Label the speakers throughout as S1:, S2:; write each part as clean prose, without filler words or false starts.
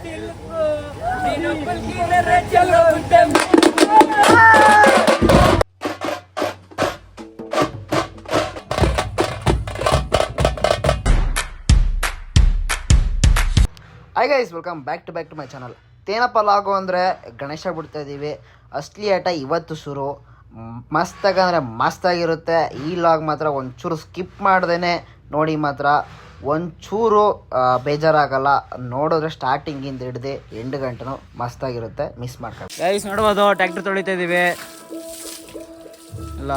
S1: Hi guys, welcome back to my channel. ತೇನಪ್ಪ ಲಾಗು ಅಂದರೆ ಗಣೇಶ ಬಿಡ್ತಾ ಇದ್ದೀವಿ. ಅಸ್ಲಿ ಆಟ ಇವತ್ತು ಶುರು. ಮಸ್ತಾಗಂದರೆ ಮಸ್ತಾಗಿರುತ್ತೆ. ಈ ಲಾಗ್ ಮಾತ್ರ ಒಂಚೂರು ಸ್ಕಿಪ್ ಮಾಡ್ದೇ ನೋಡಿ, ಮಾತ್ರ ಒಂಚೂರು ಬೇಜಾರಾಗಲ್ಲ. ನೋಡಿದ್ರೆ ಸ್ಟಾರ್ಟಿಂಗಿಂದ ಹಿಡ್ದು 8 ಗಂಟೆನೂ ಮಸ್ತಾಗಿರುತ್ತೆ. ಮಿಸ್ ಮಾಡ್ಕೊಂಡು
S2: ಗೈಸ್ ನೋಡ್ಬೋದು, ಟ್ಯಾಕ್ಟ್ರ್ ತೊಳಿತಾ ಇದ್ದೀವಿ. ಎಲ್ಲ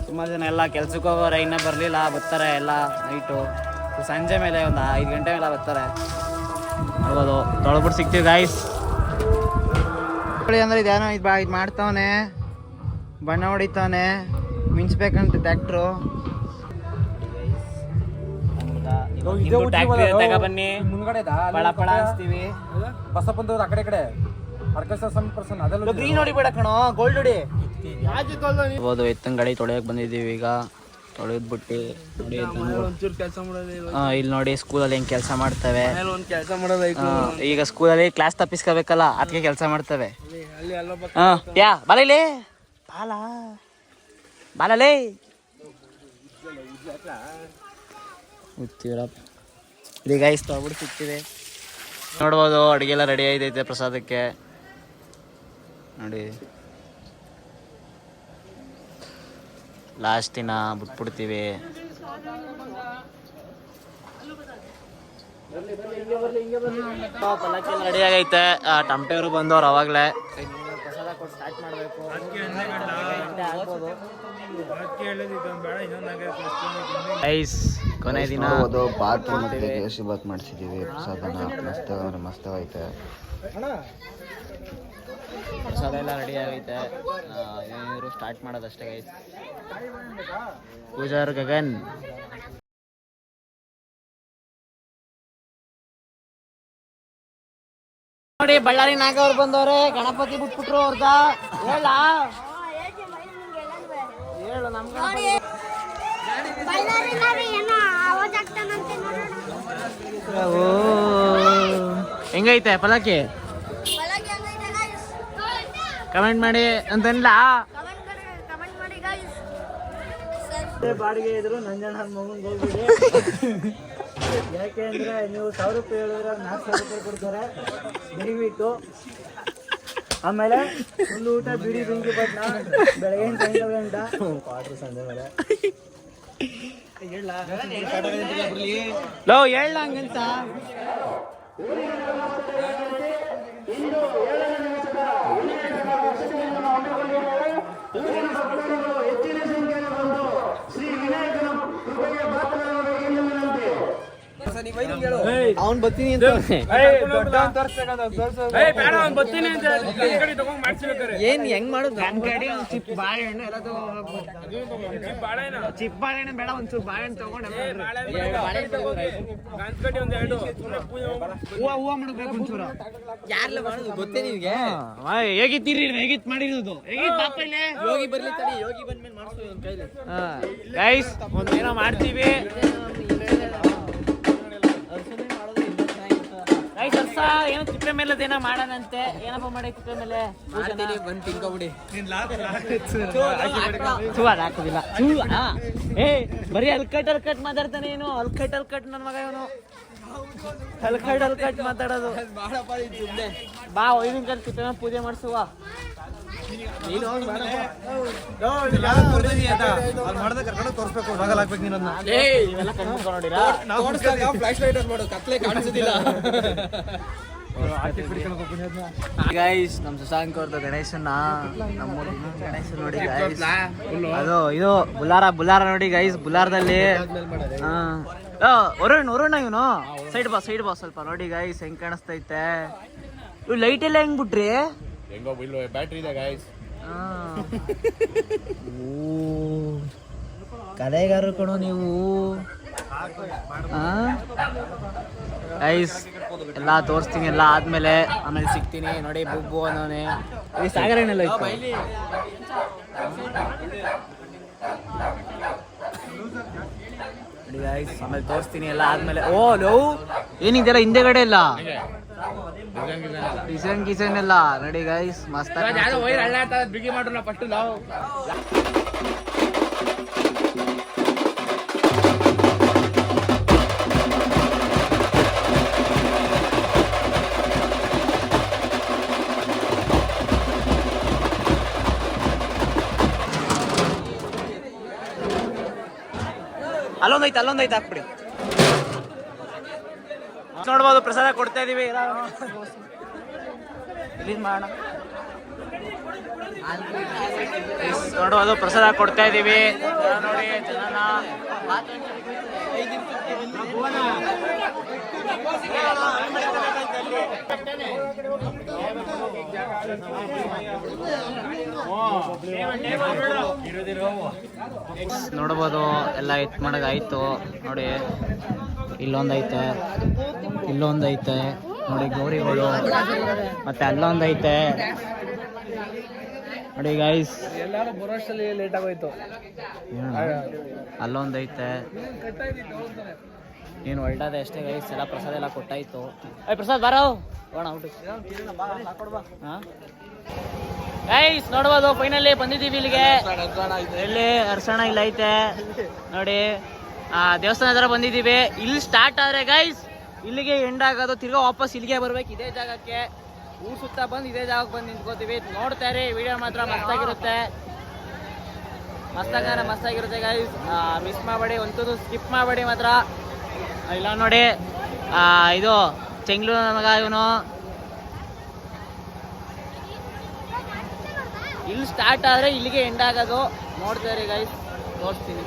S2: ತುಂಬ ಜನ ಎಲ್ಲ ಕೆಲ್ಸಕ್ಕೆ ಹೋಗೋರೆ, ಇನ್ನೂ ಬರಲಿಲ್ಲ. ಬರ್ತಾರೆ ಎಲ್ಲ ನೈಟು ಸಂಜೆ ಮೇಲೆ ಒಂದು 5 ಗಂಟೆ ಮೇಲೆ ಬರ್ತಾರೆ. ನೋಡ್ಬೋದು, ತೊಳೆದ್ಬಿಟ್ಟು ಸಿಗ್ತೀವಿ ಗೈಸ್. ಅಂದರೆ ಇದೇನೋ ಇದು ಮಾಡ್ತಾವನೆ, ಬಣ್ಣ ಹೊಡಿತಾನೆ, ಮಿಂಚ್ಬೇಕಂತ ಟ್ಯಾಕ್ಟ್ರು. ಬನ್ನಿ ಮುಂದ್ಗಡೆ ಪಳ ಪಳ ಅನ್ಸ್ತೀವಿ.
S3: ಬಸಪ್ಪಂದವ್ರು ಆ ಕಡೆ
S2: ಗ್ರೀನ್ ಹೊಡಿಬೇಡ ಕಣೋ, ಗೋಲ್ಡ್ ಹೊಡಿ. ಹೋದು ಎತ್ತಂಗ್ ಗಾಡಿ ತೊಳೆಯಕ್ಕೆ ಬಂದಿದ್ದೀವಿ. ಈಗ ತೊಳೆದ್ಬಿಟ್ಟು ನೋಡಿ, ಇಲ್ಲಿ ನೋಡಿ ಸ್ಕೂಲಲ್ಲಿ ಹೆಂಗ್ ಕೆಲಸ ಮಾಡ್ತವೆ. ಈಗ ಸ್ಕೂಲಲ್ಲಿ ಕ್ಲಾಸ್ ತಪ್ಪಿಸ್ಕೋಬೇಕಲ್ಲ, ಅದಕ್ಕೆ ಕೆಲಸ ಮಾಡ್ತವೆ. ಯಾ ಬಾಲೇ ಬಾಲಲೇ ಇಲ್ಲಿ ಗೈಸ್ ತೊಳ್ಬಿಟ್ಟು ಸಿಗ್ತಿದೆ. ನೋಡ್ಬೋದು, ಅಡುಗೆ ಎಲ್ಲ ರೆಡಿ ಆಯ್ತೈತೆ ಪ್ರಸಾದಕ್ಕೆ. ನೋಡಿ ಲಾಸ್ಟ್ ದಿನ ಬಿಟ್ಬಿಡ್ತೀವಿ. ಪಲ್ಲಕ್ಕಿ ರೆಡಿ ಆಗೈತೆ. ಟಮಟೆಯವರು ಬಂದವ್ರು ಅವಾಗಲೇ. ಪ್ರಸಾದ ಕೊಟ್ಟು ಸ್ಟಾರ್ಟ್ ಮಾಡಬೇಕು. ಐಸ್ ಕೊನೆ ದಿನ
S1: ಬಾತ್ರೂಮ್ ಕೇಸರಿ ಬಾತ್ ಮಾಡಿಸಿದ್ದೀವಿ. ಪ್ರಸಾದನ ಮಸ್ತಾಗೈತೆ.
S2: ಪ್ರಸಾದ ಎಲ್ಲ ರೆಡಿ ಆಗೈತೆ. ಇವರು ಸ್ಟಾರ್ಟ್ ಮಾಡೋದಷ್ಟೇ ಗೈಸ್. ಪೂಜಾರ್ ಗಗನ್ ನೋಡಿ, ಬಳ್ಳಾರಿ ನಾಗ ಅವ್ರು ಬಂದವ್ರೆ. ಗಣಪತಿ ಬಿಟ್ಬಿಟ್ರು ಅವ್ರದ. ಹೇಳು ನಮ್ಗೆ. ಹೆಂಗೈತೆ ಪಲ್ಲಕ್ಕಿ? ಕಮೆಂಟ್ ಮಾಡಿ ಅಂತಲ್ಲ. ಬಾಡಿಗೆ ಇದ್ರು ನಂಜಣ್ಣ ಮಗನ್ ಹೋಗ್ಬಿಡಿ. ಯಾಕೆ ಅಂದ್ರೆ ನೀವು 1000 ರೂಪಾಯಿ ಹೇಳಿದ್ರೆ 400 ರೂಪಾಯಿ ಕೊಡ್ತಾರೆ ಬಿಡಿಬಿಟ್ಟು. ಆಮೇಲೆ ಒಂದು ಊಟ ಬಿಡಿ ಬೆಂಕಿ ಬಟ್ಟ ಬೆಳಗ್ಗೆ ಸಾಯಂಕಾಲ ಗಂಟ ಕ್ವಾರ್ಟರ್ ಸಂಜೆ ಮೇಲೆ ಲೋ ಹೇಳ ಹಂಗಂತ. ಅವ್ನು ಬರ್ತೀನಿ ಅಂತ ಏನ್ ಹೆಂಗ್ ಮಾಡೋದು? ಚಿಪ್ ಬಾಳೆಹಣ್ಣು ಎಲ್ಲ ಚಿಪ್ ಬಾಳೆಹಣ್ಣು ಬೇಡ, ಒಂಚೂರು ಬಾಳೆಹಣ್ಣು ತಗೊಂಡು ಹೂವು ಮಾಡಬೇಕು ಒಂಚೂರು. ಯಾರ್ಲ ಮಾಡೋದು ಗೊತ್ತೇ ನಿಮ್ಗೆ? ಹೇಗಿತ್ತೀರಿ? ಹೇಗಿತ್ ಮಾಡಿರೋದು? ಹೇಗಿತ್ ಪಾಪ ಇಲ್ಲೇ ಯೋಗಿ ಬರ್ಲಿ ತಡಿ, ಯೋಗಿ ಬಂದ್ಮೇಲೆ ಮಾಡ್ತೀವಿ ಒಂದ್ ಕೈಲಿ. ಗೈಸ್ ಒಂದೇನೋ ಮಾಡ್ತೀವಿ. ಏನೋ ತಿಪ್ಪೆ ಮೇಲೆ ಏನೋ ಮಾಡೋಣಂತೆ. ಏನಪ್ಪ ಮಾಡಿ ತಿಪ್ಪೆ ಮೇಲೆ ಬಂದು ತಿನ್ಕೊಬಿಡಿ. ಹಾಕೋದಿಲ್ಲ. ಏ ಬರೀ ಅಲ್ಕಟ್ ಮಾತಾಡ್ತಾನೆ. ಏನು ಅಲ್ಕಟ್ ನನ್ನ ಮಗ ಇವನು. ಅಲ್ಕಟ್ ಮಾತಾಡೋದು ಬಾ. ಒಯ್ದಿನ ಕಲ್ ತಿಪ್ಪೆ ಮೇಲೆ ಪೂಜೆ ಮಾಡಿಸುವ. ಗೈಸ್ ನಮ್ ಸುಶಾಂಕ್ ಅವ್ರದ್ದು ಗಣೇಶನ್ನ, ನಮ್ಮ ಗಣೇಶ ನೋಡಿ ಗೈಸ್. ಅದು ಇದು ಬುಲಾರ ನೋಡಿ ಗೈಸ್. ಬುಲಾರದಲ್ಲಿ ವರುಣ ಇವನು. ಸೈಡ್ ಬಾ ಸ್ವಲ್ಪ ನೋಡಿ ಗೈಸ್ ಹೆಂಗ್ ಕಾಣಿಸ್ತೈತೆ. ಇವ್ ಲೈಟ್ ಎಲ್ಲ ಹೆಂಗ್ ಬಿಟ್ರಿ? ಬ್ಯಾಟ್ರಿ ಇದೆ ಗೈಸ್. ಕಲೆಗಾರರು ಕಣೋ ನೀವು. ಗೈಸ್ ಎಲ್ಲ ತೋರಿಸ್ತೀನಿ. ಎಲ್ಲ ಆದ್ಮೇಲೆ ಆಮೇಲೆ ಸಿಗ್ತೀನಿ. ನೋಡಿ ಬುಬ್ಬು ಅನ್ನೋನೆ ಸಾಗರನೆಲ್ಲ ಇತ್ತು. ಗೈಸ್ ಆಮೇಲೆ ತೋರಿಸ್ತೀನಿ ಎಲ್ಲ ಆದ್ಮೇಲೆ. ಓ ಲೋ ಏನಿದೆಲ್ಲ ಹಿಂದೆಗಡೆ ಇಲ್ಲ. ಡಿಸೈನ್ ಎಲ್ಲ ನೋಡಿ ಗೈಸ್ ಮಸ್ತ್
S3: ಬಿಗಿ ಮಾಡ್ರಲ್ಲ ಫಸ್ಟ್ ನಾವು
S2: ಅಲ್ಲೊಂದೈತೆ ಹಾಕ್ಬಿಡಿ. ನೋಡ್ಬೋದು ಪ್ರಸಾದ ಕೊಡ್ತಾ ಇದೀವಿ. ನೋಡ್ಬೋದು ಪ್ರಸಾದ ಕೊಡ್ತಾ ಇದೀವಿ ನೋಡಿ ಜನನ. ನೋಡ್ಬೋದು ಎಲ್ಲ ಎತ್ ಮಾಡೋದಾಯ್ತು ನೋಡಿ. ಇಲ್ಲೊಂದೈತೆ ನೋಡಿ ಗೌರಿಗಳು, ಮತ್ತೆ ಅಲ್ಲೊಂದೈತೆ ನೋಡಿ ಗೈಸ್.
S3: ಎಲ್ಲಾರು ಬರೋಷ್ಟಲ್ಲಿ ಲೇಟ್ ಆಗೋಯ್ತು.
S2: ಅಲ್ಲೊಂದೈತೆ ಏನು ಒಳ್ಳೆದೆ ಅಷ್ಟೇ ಗೈಸ್. ಎಲ್ಲ ಪ್ರಸಾದ ಎಲ್ಲ ಕೊಟ್ಟಾಯ್ತು. ಪ್ರಸಾದ್ ಬಾರೋ ಗೈಸ್. ನೋಡ್ಬೋದು ಫೈನಲಿ ಬಂದಿದ್ದೀವಿ ಇಲ್ಲಿಗೆ. ಎಲ್ಲಿ ಅರ್ಸಣ ಇಲ್ಲ ಐತೆ ನೋಡಿ. ದೇವಸ್ಥಾನ ಹತ್ರ ಬಂದಿದ್ದೀವಿ. ಇಲ್ಲಿ ಸ್ಟಾರ್ಟ್ ಆದ್ರೆ ಗೈಸ್ ಇಲ್ಲಿಗೆ ಎಂಡ್ ಆಗೋದು. ತಿರ್ಗಾ ವಾಪಸ್ ಇಲ್ಲಿಗೆ ಬರ್ಬೇಕು ಇದೇ ಜಾಗಕ್ಕೆ. ಊರ್ ಸುತ್ತ ಬಂದು ಇದೇ ಜಾಗಕ್ಕೆ ಬಂದು ನಿಂತ್ಕೋತೀವಿ. ನೋಡ್ತಾ ಇರಿ ವಿಡಿಯೋ ಮಾತ್ರ ಮಸ್ತಾಗಿರುತ್ತೆ. ಮಸ್ತಾಗಿರುತ್ತೆ ಗೈಸ್. ಮಿಸ್ ಮಾಡಬೇಡಿ, ಒಂತೂ ಸ್ಕಿಪ್ ಮಾಡಬೇಡಿ ಮಾತ್ರ. ಇಲ್ಲ ನೋಡಿ ಇದು ಚೆಂಗ್ಳೂರು ಮಗ ಇವನು. ಇಲ್ಲಿ ಸ್ಟಾರ್ಟ್ ಆದ್ರೆ ಇಲ್ಲಿಗೆ ಎಂಡ್ ಆಗೋದು. ನೋಡ್ತಾ ಇರಿ ಗೈಸ್, ತೋರಿಸ್ತೀನಿ.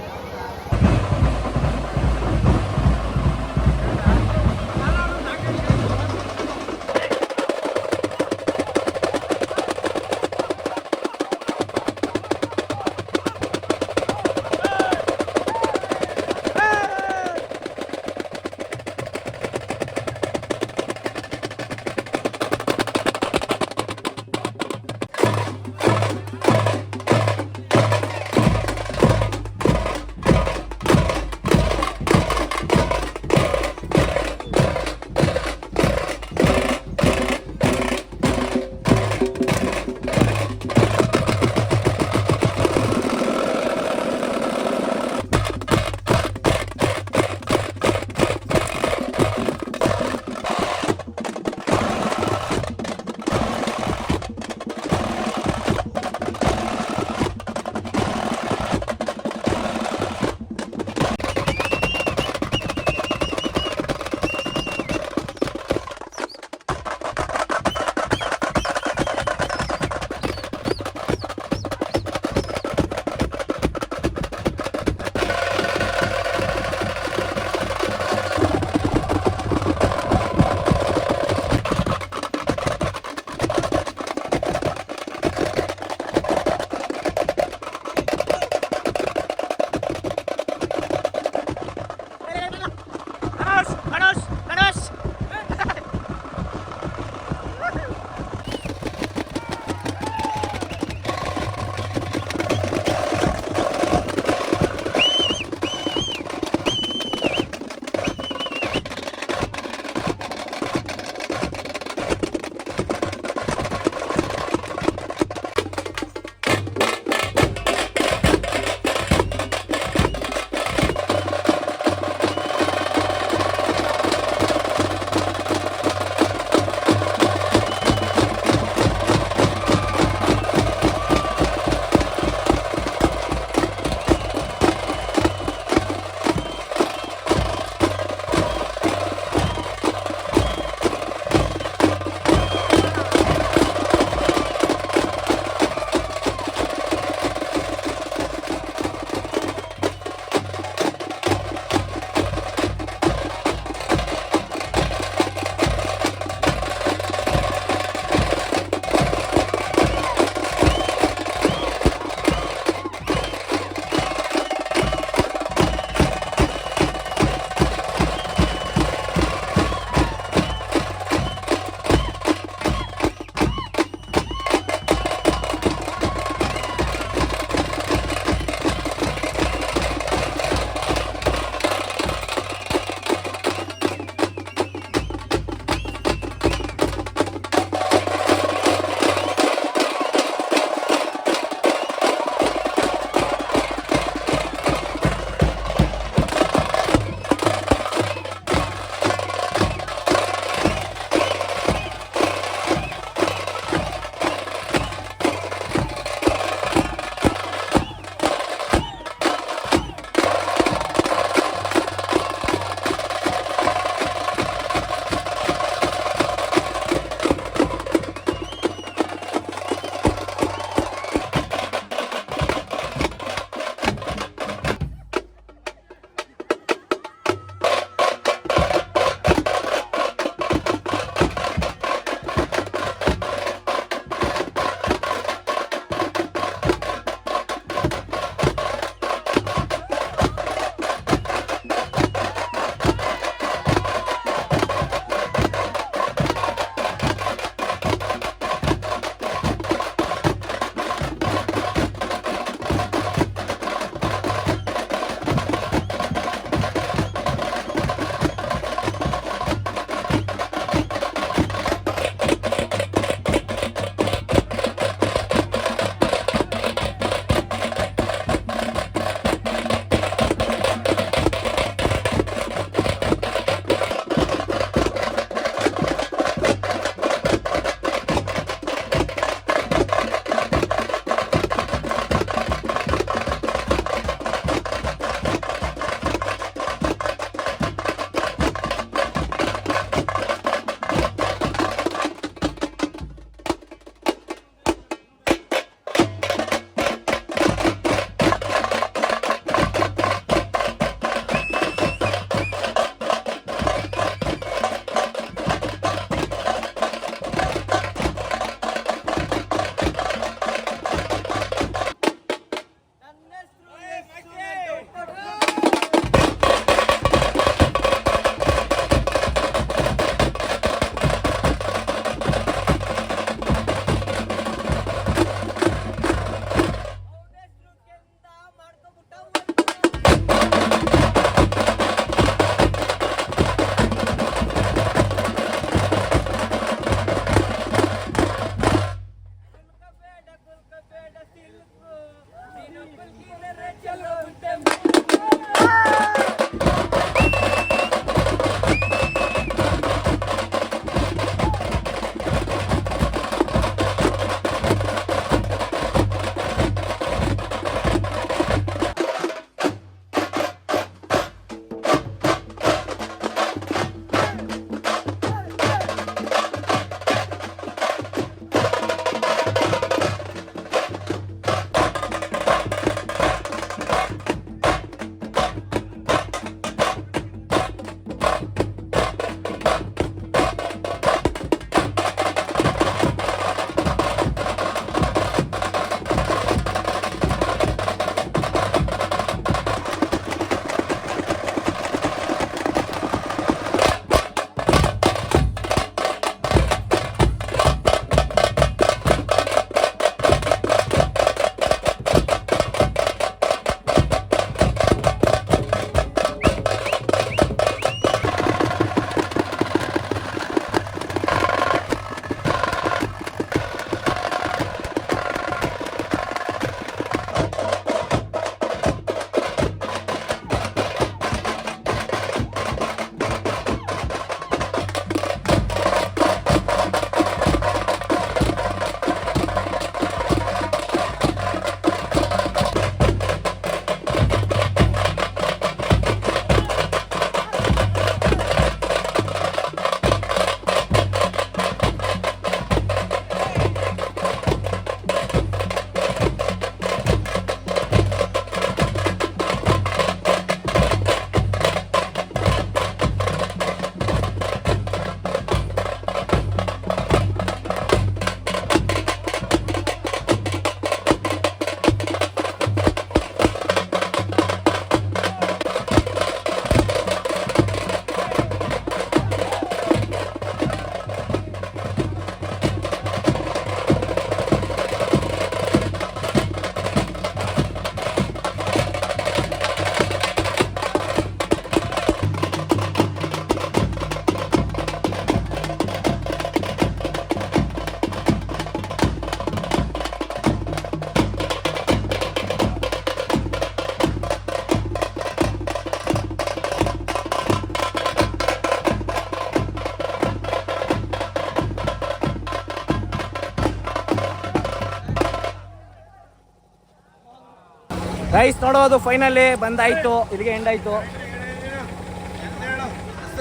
S2: ರೈಸ್ ನೋಡೋದು ಫೈನಲಿ ಬಂದಾಯ್ತು, ಇಲ್ಲಿಗೆ ಎಂಡ್ ಆಯ್ತು.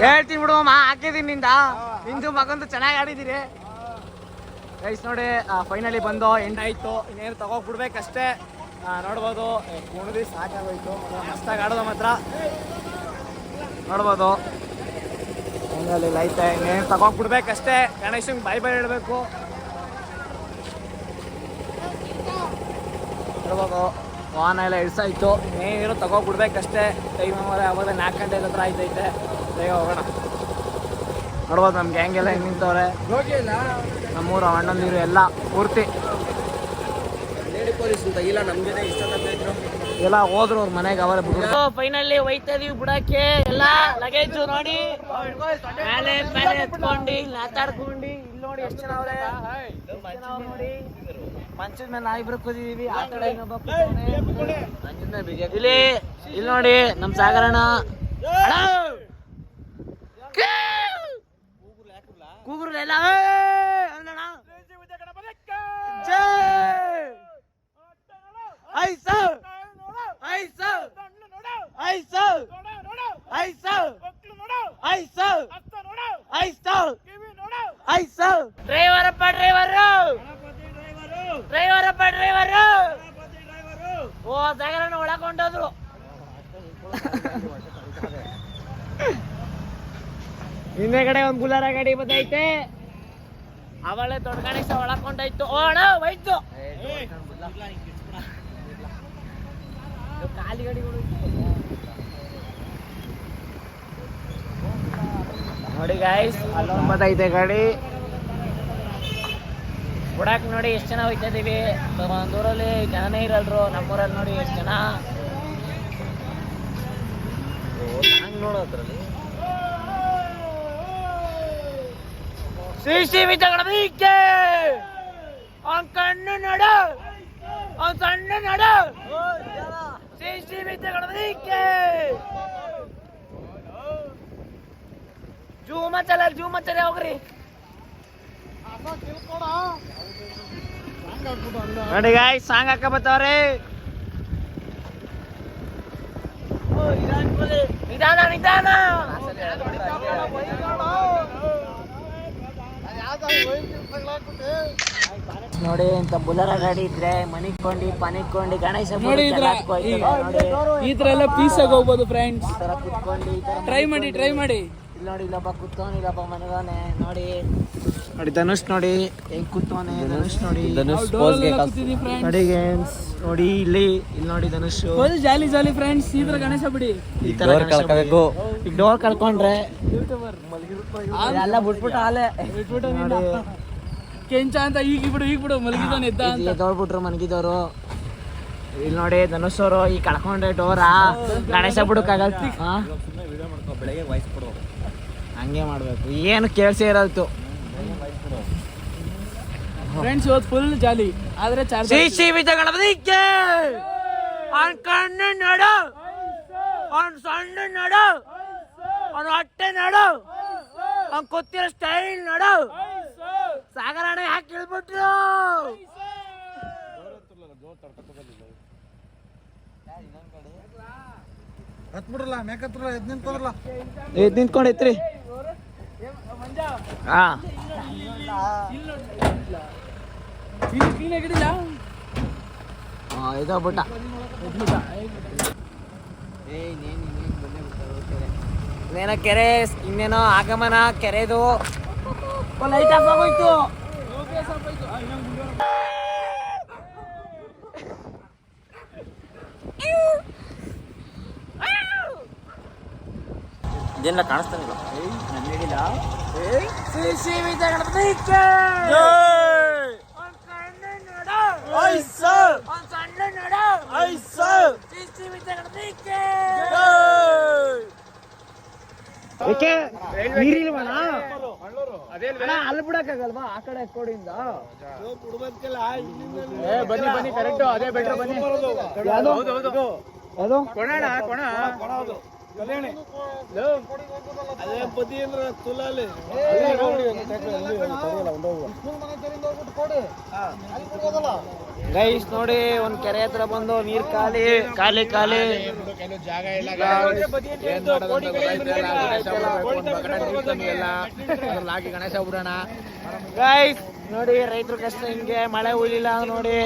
S2: ಹೇಳ್ತೀನಿ ಬಿಡು ಹಾಕಿದೀನಿ ನಿಂದು ಮಗಂದು ಚೆನ್ನಾಗಿ ಆಡಿದಿರಿ. ರೈಸ್ ನೋಡಿ ಫೈನಲಿ ಬಂದು ಎಂಡ್ ಆಯ್ತು, ಇನ್ನೇನು ತಗೋಗ್ಬಿಡ್ಬೇಕಷ್ಟೇ. ನೋಡ್ಬೋದು ಕುಣಿದು ಸಾಕಾಗೋಯ್ತು, ಮಸ್ತಾಗಿ ಆಡೋದು ಮಾತ್ರ ನೋಡ್ಬೋದು. ಫೈನಲಿ ಐತೆ, ಇನ್ನೇನು ತಗೋಗ್ಬಿಡ್ಬೇಕಷ್ಟೇ. ಗಣೇಶಂಗೆ ಬೈ ಬೈ ಹೇಳಬೇಕು. ನೋಡ್ಬೋದು ವಾಹನ ಎಲ್ಲ ಇಳಿಸಾಯ್ತು, ಇನ್ನೇನಿರೋ ತಗೋಗ್ಬಿಡ್ಬೇಕಷ್ಟೇ. ಟೈಮ್ ಅವಾಗ 4 ಗಂಟೆ ಹತ್ರ ಆಯ್ತೈತೆ, ಬೇಗ ಹೋಗೋಣ. ನೋಡ್ಬೋದು ನಮ್ಮ ಗ್ಯಾಂಗೆಲ್ಲ ಹೆಂಗೆ ನಿಂತವ್ರೆ, ನಮ್ಮೂರು ಅಣ್ಣಂದಿರು ಎಲ್ಲ ಪೂರ್ತಿ ಎಲ್ಲ ಹೋದ್ರು ಅವ್ರ ಮನೆಗೆ. ಅವರ ಫೈನಲಿ ಹೋಯ್ತಾ ಇದೀವಿ ಬಿಡಕ್ಕೆ. ಎಲ್ಲ ಲಗೇಜು ನೋಡಿ ಮೇಲೆ ಮೇಲೆ ಎತ್ಕೊಂಡು ಇಲ್ಲಿ ಮಾತಾಡ್ಕೊಂಡು ಇಲ್ಲಿ ನೋಡಿ ಎಷ್ಟು ಜನ ಅವ್ರೆ ನೋಡಿ. ಮಂಚದ ಮೇಲೆ ನಾವಿಬ್ರು ಕೂತಿದೀವಿ, ಆ ಕಡೆ ಇನ್ನೊಬ್ಬ ಇಲ್ಲಿ ಇಲ್ಲಿ ನೋಡಿ ನಮ್ ಸಾಗರಣ ಕೂಗುರ್ಲೆಲ್ಲ ಡ್ರೈವರಪ್ಪ ಡ್ರೈವರು ಓ ಸಾಗರನ ಒಳಗೊಂಡೋದ್ರು. ಹಿಂದೆ ಕಡೆ ಒಂದ್ ಬುಲಾರ ಗಾಡಿ ಬಂದೈತೆ, ಅವಳೆ ದೊಡ್ಡ ಗಣೇಶ ಒಳಕೊಂಡಾಯ್ತು. ಓ ಅಣ್ಣ ಹೋಯ್ತು ಖಾಲಿ ಗಾಡಿಗಳು ನೋಡಿ ಗೈಸ್. ಅಲ್ಲೊಂದು ಬಂದೈತೆ ಗಾಡಿ ಬಿಡಾಕ್ ನೋಡಿ ಎಷ್ಟು ಜನ ಹೋಯ್ತಾ ಇದೀವಿ. ಒಂದೂರಲ್ಲಿ ಜನನೇ ಇರಲ್ರು, ನಮ್ಮೂರಲ್ಲಿ ನೋಡಿ ಎಷ್ಟು ಜನ ನೋಡೋದ್ರಲ್ಲಿ. CCTV ತಗೊಳ್ಬೇಕೆ ಅವ್ನ್ ಕಣ್ಣು ನೋಡು, ಅವ್ನ್ ಸಣ್ಣ ನೋಡು. CCTV ತಗೊಳ್ಬೇಕೆ ಜೂಮ ಚಲ ಹೋಗ್ರಿ. ನೋಡಿ ಗಾಯ್ ಸಾಂಗ್ ಹಾಕ ಬತ್ತವ್ರೆ. ನಿಧಾನ ನಿಧಾನ ನೋಡಿ ಇಂತ ಬುಲರ ಗಾಡಿ ಇದ್ರೆ ಮನಿಕೊಂಡಿ ಪನಿಕೊಂಡಿ ಗಣೇಶ
S3: ನೋಡಿ ಈ ತರ ಎಲ್ಲ ಪೀಸ್ ಆಗಿ ಹೋಗ್ಬೋದು ಫ್ರೆಂಡ್ಸ್.
S2: ಈ ತರ ಕುತ್ಕೊಂಡು
S3: ಟ್ರೈ ಮಾಡಿ
S2: ಇಲ್ಲಿ ನೋಡಿ ಇಲ್ಲೊಬ್ಬ ಕುತ್ತವನು, ಇಲ್ಲೊಬ್ಬ ಮನಗವನೆ. ನೋಡಿ ಧನುಷ್ ನೋಡಿ ಹೆಂಗ್ ಕುತ್ತವನೆ. ಧನುಷ್ ನೋಡಿ ನೋಡಿ ಗೇಮ್ಸ್ ನೋಡಿ ಇಲ್ಲಿ ನೋಡಿ ಧನುಷ್
S3: ಜಾಲಿ ಫ್ರೆಂಡ್ಸ್. ಈ ತರ ಗಣೇಶ ಬಿಡಿ,
S2: ಈ ತರ ಕಳ್ಕೋಬೇಕು. ಈಗ ಡೋರ್ ಕಳ್ಕೊಂಡ್ರೆ ಎಲ್ಲ ಬಿಟ್ಬಿಟ್ಟು ಹಾಲೆ ನೋಡಿ
S3: ಕೆಂಚ ಅಂತ ಈಗ ಬಿಡು ಮಲಗಿದವನ್ ಎದ್ದ ಅಂತ
S2: ಎದ್ದೋಡ್ಬಿಟ್ರು ಮನ್ಗಿದವರು. ಇಲ್ಲಿ ನೋಡಿ ಧನುಷ್ ಅವರು ಈ ಕಳ್ಕೊಂಡ್ರೆ ಡೋರಾ ಗಣೇಶ ಬಿಡಕ್ಕಾಗಲ್ಲ. ಬೆಳಗ್ಗೆ ವಾಯ್ಸ್ ಕೊಡು, ಹಂಗೆ ಮಾಡ್ಬೇಕು. ಏನು ಕೇಳಿಸೇ ಇರಲ್ತು
S3: ಫ್ರೆಂಡ್ಸ್. ಇವತ್ತು ಫುಲ್ ಜಾಲಿ ಆದ್ರೆ
S2: CCTV ತಗೊಳ್ಬೇಕೆ ಅವ್ನ್ ಕಣ್ಣು ನೋಡು, ಅವ್ನ್ ಸಣ್ಣ ನೋಡು, ಅವ್ನ ಹೊಟ್ಟೆ ನೋಡು, ಅವ್ನ್ ಕೂತಿರೋ ಸ್ಟೈಲ್ ನೋಡು. ಸಾಗರಣ ಯಾಕೆ ಕೇಳ್ಬಿಟ್ರು? ಎದ್ ನಿಂತ್ಕೊಂಡೈತ್ರಿ. ಹಾ ಇದೋಗ್ಬಿಟ್ಟ. ಇನ್ನೇನೋ ಕೆರೆ, ಇನ್ನೇನೋ ಆಗಮನ ಕೆರೆದು ಲೈಟ್ ಆಫ್ ಆಗೋಯ್ತು. ಇದೆಲ್ಲ ಕಾಣಿಸ್ತಾನಿಲ್ಲ ನೀರಿಲ್ವಣ ಅಲ್ಲಿ ಬಿಡಕ್ಕಾಗಲ್ವಾ? ಆ ಕಡೆ ಕೋಡಿಂದ
S3: ಬನ್ನಿ ಕರೆಕ್ಟ್ ಅದೇ ಬೆಟ್ರ ಬನ್ನಿ.
S2: ಯಾವ್ದು
S3: ಕೊಣ ಅದೇ ಬದಿ ಅಂದ್ರೆ ತುಲಾಲಿ
S2: ಗೈಸ್ ನೋಡಿ ಒಂದ್ ಕೆರೆ ಹತ್ರ ಬಂದು ನೀರ್ ಖಾಲಿ ಖಾಲಿ ಖಾಲಿ
S3: ಜಾಗ ಇಲ್ಲ ಹಾಕಿ ಗಣೇಶ ಬಿಡೋಣ.
S2: ಗೈಸ್ ನೋಡಿ ರೈತರ ಕಷ್ಟ ಹಿಂಗೆ ಮಳೆ ಉಳಿಲಿಲ್ಲ ನೋಡಿ.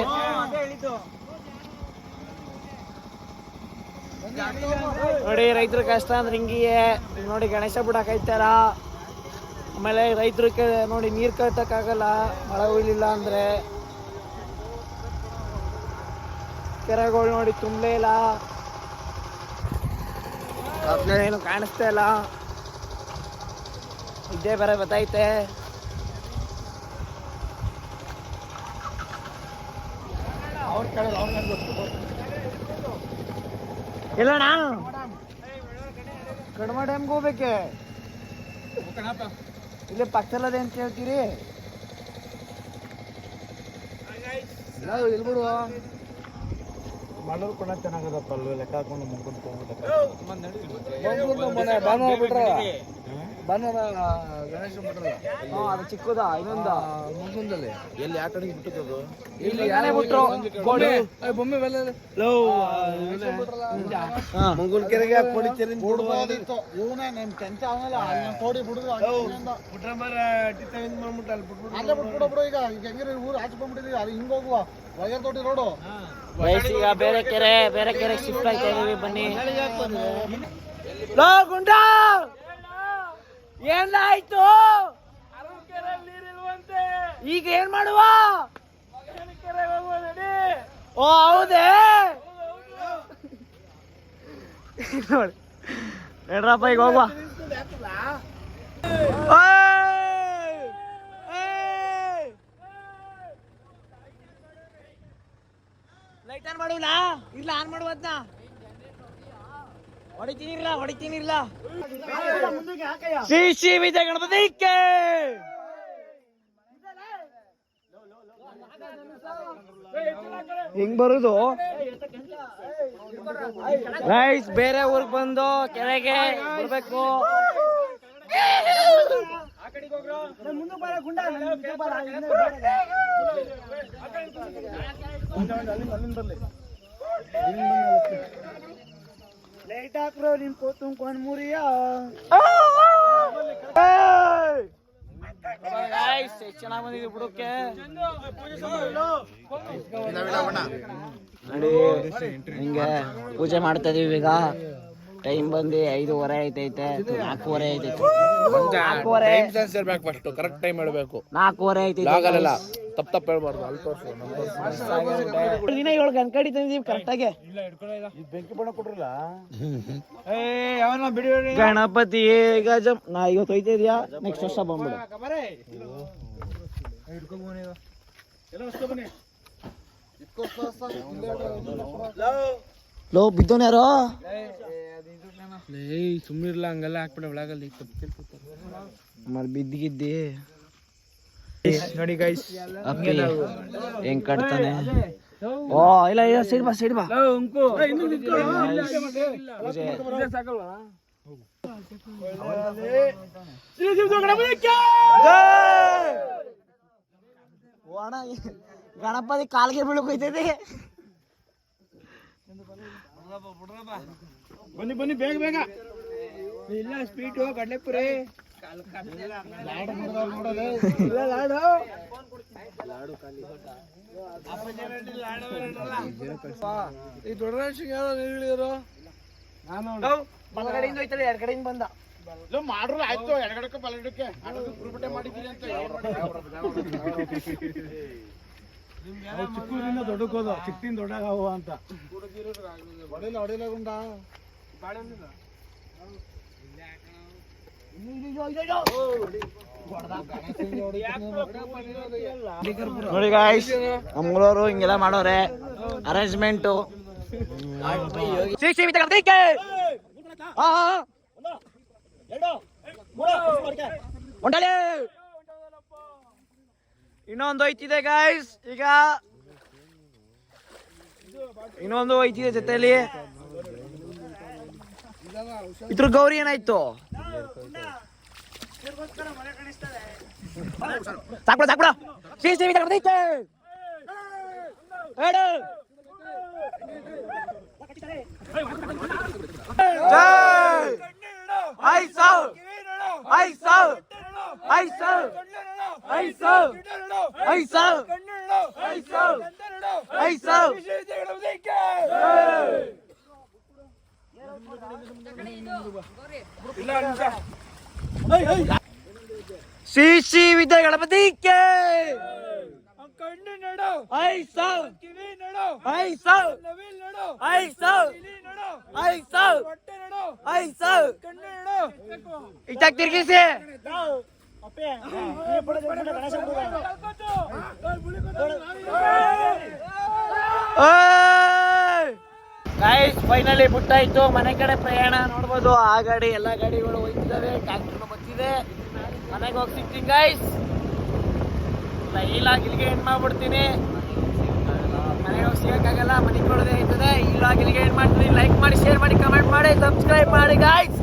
S2: ನೋಡಿ ರೈತರ ಕಷ್ಟ ಅಂದ್ರೆ ಹಿಂಗಿಯೇ ನೋಡಿ ಗಣೇಶ ಬಿಡಾಕೈತಾರ. ಆಮೇಲೆ ರೈತರಿಗೆ ನೋಡಿ ನೀರ್ ಕಟ್ಟಕ್ಕಾಗಲ್ಲ ಮಳೆ ಉಳಿಲಿಲ್ಲ ಅಂದ್ರೆ. ಕೆರೆಗಳು ನೋಡಿ ತುಂಬಲೇ ಇಲ್ಲ, ಏನು ಕಾಣಿಸ್ತಾ ಇಲ್ಲ. ಇದೇ ಬೇರೆ ಬತ್ತೈತೆ. ಇಲ್ಲಣ್ಣ ಕಡ್ಮ ಡ್ಯಾಮ್ಗೆ ಹೋಗ್ಬೇಕೆ, ಇಲ್ಲೇ ಪಕ್ಕದಲ್ಲದೆ ಅಂತ ಹೇಳ್ತೀರಿ.
S3: ಇಲ್ಬಿಡು ಮಾಡೋರು ಕೂಡ ಚೆನ್ನಾಗದಪ್ಪ ಅಲ್ವ ಲೆಕ್ಕ ಹಾಕೊಂಡು ಮುಗ್ಕೊಂಡು ಭಾನುವಾರ ಬಿಟ್ರ ಭಾನುವಾರ ಗಣೇಶ ಬಿಟ್ರಲ್ಲ
S2: ಅದು ಚಿಕ್ಕದ ಇನ್ನೊಂದ
S3: ಮುಂಗುಂದಲ್ಲಿ ಎಲ್ಲಿ ಯಾವ ಕಡೆಗೆ ಬಿಟ್ಟದ್ದು
S2: ಇಲ್ಲಿ ಯಾರೇ ಬಿಟ್ರು
S3: ಬೊಮ್ಮೆ ಬೆಲೆ ಮುಂಗುಲ್ ಕೆರೆಗೆ ಹಾಕಿ ಇವನೇ ನಿಮ್ ಕೆಂಚ ಅವನಲ್ಲ ತೋಡಿ ಬಿಡುದು ಬಿಟ್ರ ಮರ ಮಾಡ್ಬಿಟ್ಟು ಅಲ್ಲಿ ಬಿಟ್ಬಿಡು. ಈಗ ಹೆಂಗಿರ ಊರು ಆಚೆ ಬಂದ್ಬಿಟ್ಟಿದ್ವಿ ಅದು ಹಿಂಗ ಹೋಗುವ ವೈರ್ ತೋಟಿ ರೋಡು.
S2: ಈಗ ಬೇರೆ ಕೆರೆ ಶಿಫ್ಟ್ ಆಯ್ತಾ ಇದೀವಿ ಬನ್ನಿ. ಗುಂಡ ಏನಾಯ್ತು ಈಗ ಏನ್ ಮಾಡುವ? ಓ ಹೌದೇ ನೋಡಿ ನಡ್ರಪ್ಪ ಈಗ ಹೋಗುವ. ಲೈಟ್ ಆನ್ ಮಾಡುವನಾ? ಇಲ್ಲ ಆನ್ ಮಾಡುವದ್ನ ಹೊಡಿತೀನಿ ಶ್ರೀ ಶ್ರೀ ವಿಜಯ ಗಣಪತಿಗೆ ಹಿಂಗ್ ಬರುದು. ರೈಸ್ ಬೇರೆ ಊರಿಗೆ ಬಂದು ಕೆರೆಗೆ ಬರ್ಬೇಕು. ಲೈಟ್ ಹಾಕ್ರೋ ನಿನ್ ತುಂಬ್ಕೊಂಡ್ ಮುರಿಯ. ಚೆನ್ನಾಗ್ ಬಂದಿದ್ವಿ ಬುಡಕ್ಕೆ ನೋಡಿ. ಹಿಂಗೆ ಪೂಜೆ ಮಾಡ್ತಾ ಇದೀವಿ. ಈಗ ಟೈಮ್ ಬಂದು 5:30 ಐತೈತೆ, 4:30 ಐತೈತೆ. 4:30
S3: ಕರೆಕ್ಟ್ ಟೈಮ್ ಹೇಳ್ಬೇಕು.
S2: 4:30 ಐತೈತೆ.
S3: ಆಗಲ್ಲ ತಪ್ಪ ಹೇಳ್ಬಾರ್ದು. ಅಲ್ಲಿ ತೋರ್ಸು
S2: ದಿನ 7 ಗಂಟೆ ಕಡಿ ತಂದಿದೀವಿ ಕರೆಕ್ಟಾಗಿ.
S3: ಬೆಂಕಿ ಬಣ್ಣ ಕೊಟ್ರಲ್ಲ
S2: ಗಣಪತಿ ಗಜ ನಾ ಇವತ್ತು ಹೋಯ್ತಾ ಇದೆಯಾ, ನೆಕ್ಸ್ಟ್ ವರ್ಷ ಬಂದ್ಬಿಡು. ಲೋ ಬಿದ್ದೋನ್ ಯಾರೋ
S3: ಸುಮ್ಮನಿರ್ಲ ಹಂಗೆಲ್ಲ ಹಾಕ್ಬಿಡ ಒಳಗಲ್ಲಿ
S2: ಬಿದ್ದಿಗಿದ್ದಿ
S3: ನೋಡಿ ಗೈಸ್
S2: ಅಪ್ಪಿ ಹೆಂಗ್ ಕಟ್ತಾನೆ. ಓ ಇಲ್ಲ ಸೈಡ್ ಬಾ ಗಣಪತಿ ಕಾಲ್ಗೆ ಬೀಳಕ್ ಹೋಯ್ತೈತಿ.
S3: ಬನ್ನಿ ಬೇಗ ಇಲ್ಲ ಸ್ಪೀಟು ಕಡ್ಲೆಪುರಿ ಈ ದೊಡ್ಡ ಹೇಳಿರೋ
S2: ಬಲಗಡೆಯಿಂದ ಹೋಯ್ತಾರೆ, 2 ಕಡೆಯಿಂದ ಬಂದ
S3: ಮಾಡ್ರು ಆಯ್ತು. ಎಡಗಡಕ್ಕೆ ಬಲಗಡಕ್ಕೆ ಗುರುಬಟ್ಟೆ ಮಾಡಿದ್ದೀನಿ ಅಂತ ಚಿಕ್ಕೂರಿಂದ ದೊಡ್ಡಕ್ಕೋದು, ಚಿಕ್ಕದಿಂದ ದೊಡ್ಡಾಗವ ಅಂತ ಹೊಡಿಲ್ಲ ಗುಂಡ
S2: ನೋಡಿ ಗಾಯ್ಸ್, ಮಂಗಳೂರು ಹಿಂಗೆಲ್ಲ ಮಾಡೋರೆ ಅರೇಂಜ್ಮೆಂಟು. ಇನ್ನೊಂದು ಹೋಯ್ತಿದೆ ಗಾಯ್ಸ್. ಈಗ ಇನ್ನೊಂದು ಹೋಯ್ತಿದೆ ಜೊತೆಲಿ. ಇದ್ರ ಗೌರಿ ಏನಾಯ್ತು? ಸಾಕ್ಬಿಡ ಸಾಕ್ಬಿಡ CCTV ತಗೊಂಡೈತೆ. ಹೇಳು. ಶ್ರೀ ವಿದ್ಯಾ ಗಣಪತಿಗೆ
S3: ಕಣ್ಣು ನಡು,
S2: 5,000
S3: ಕಿವಿ ನಡು,
S2: 5,000
S3: ನವಿಲ್ ನಡು,
S2: 5,000
S3: ಇಲಿ ನಡು,
S2: 5,000
S3: ಹೊಟ್ಟೆ ನಡು,
S2: 5,000
S3: ಕಣ್ಣು ನಡು.
S2: ಇಟ್ಟಾಗ ತಿರ್ಗಿಸಿ. Guys finally ಬಿಟ್ಟಾಯ್ತು. ಮನೆ ಕಡೆ ಪ್ರಯಾಣ ನೋಡ್ಬೋದು. ಆ ಗಾಡಿ ಎಲ್ಲ ಗಾಡಿಗಳು ಹೋಗ್ತಿದ್ದಾವೆ, ಟ್ಯಾಕ್ಟರ್ ಬರ್ತಿದೆ. ಮನೆಗೆ ಹೋಗಿ ಸಿಗ್ತೀನಿ ಗೈಸ್. ಈಲಾಗಿ ಇಲ್ಲಿಗೆ ಎಂಡ್ ಮಾಡ್ಬಿಡ್ತೀನಿ. ಮನೆಗೆ ಹೋಗಿ ಸಿಗೋಕ್ಕಾಗಲ್ಲ, ಮನೆಗೆ ಕೊಡೋದೇ ಆಯ್ತದೆ. ಈಲಾಗಿ ಇಲ್ಲಿಗೆ ಎಂಡ್ ಮಾಡ್ತೀನಿ. ಲೈಕ್ ಮಾಡಿ, ಶೇರ್ ಮಾಡಿ, ಕಮೆಂಟ್ ಮಾಡಿ, ಸಬ್ಸ್ಕ್ರೈಬ್ ಮಾಡಿ ಗೈಸ್.